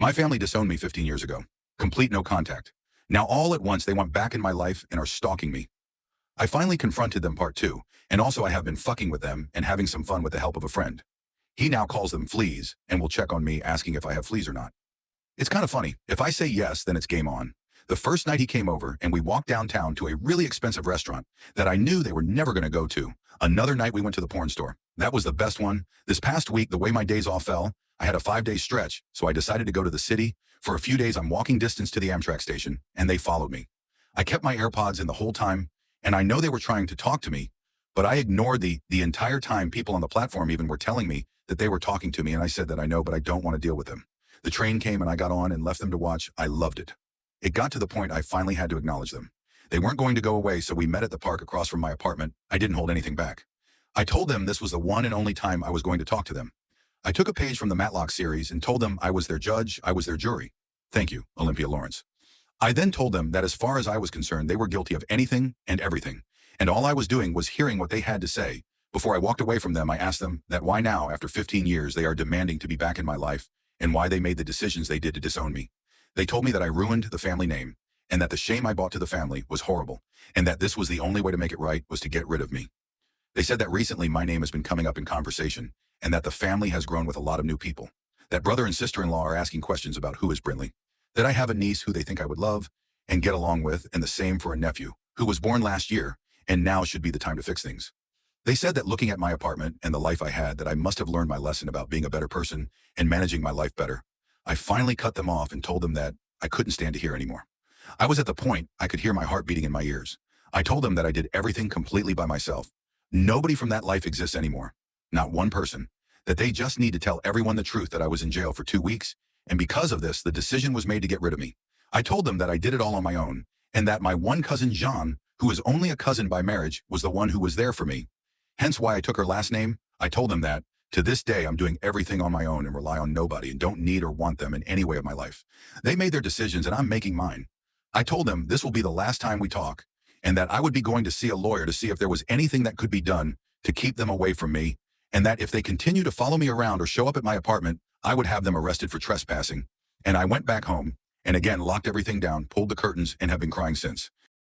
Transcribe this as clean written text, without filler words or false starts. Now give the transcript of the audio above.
My family disowned me 15 years ago. Complete no contact. Now all at once they want back in my life and are stalking me. I finally confronted them part two, and also I have been fucking with them and having some fun with the help of a friend. He now calls them fleas and will check on me asking if I have fleas or not. It's kind of funny. If I say yes, then it's game on. The first night he came over and we walked downtown to a really expensive restaurant that I knew they were never going to go to. Another night we went to the porn store. That was the best one. This past week, the way my days all fell, I had a 5-day stretch, so I decided to go to the city. For a few days, I'm walking distance to the Amtrak station, and they followed me. I kept my AirPods in the whole time, and I know they were trying to talk to me, but I ignored the entire time. People on the platform even were telling me that they were talking to me, and I said that I know, but I don't want to deal with them. The train came and I got on and left them to watch. I loved it. It got to the point I finally had to acknowledge them. They weren't going to go away, so we met at the park across from my apartment. I didn't hold anything back. I told them this was the one and only time I was going to talk to them. I took a page from the Matlock series and told them I was their judge, I was their jury. Thank you, Olympia Lawrence. I then told them that as far as I was concerned, they were guilty of anything and everything, and all I was doing was hearing what they had to say. Before I walked away from them, I asked them that why now, after 15 years, they are demanding to be back in my life, and why they made the decisions they did to disown me. They told me that I ruined the family name, and that the shame I brought to the family was horrible, and that this was the only way to make it right was to get rid of me. They said that recently my name has been coming up in conversation, and that the family has grown with a lot of new people. That brother and sister-in-law are asking questions about who is Brinley. That I have a niece who they think I would love and get along with, and the same for a nephew, who was born last year, and now should be the time to fix things. They said that looking at my apartment and the life I had, that I must have learned my lesson about being a better person and managing my life better. I finally cut them off and told them that I couldn't stand to hear anymore. I was at the point I could hear my heart beating in my ears. I told them that I did everything completely by myself. Nobody from that life exists anymore. Not one person. That they just need to tell everyone the truth, that I was in jail for 2 weeks, and because of this, the decision was made to get rid of me. I told them that I did it all on my own, and that my one cousin Jean, who is only a cousin by marriage, was the one who was there for me. Hence why I took her last name. I told them that, to this day, I'm doing everything on my own and rely on nobody and don't need or want them in any way of my life. They made their decisions and I'm making mine. I told them this will be the last time we talk, and that I would be going to see a lawyer to see if there was anything that could be done to keep them away from me, and that if they continue to follow me around or show up at my apartment, I would have them arrested for trespassing. And I went back home and again locked everything down, pulled the curtains, and have been crying since.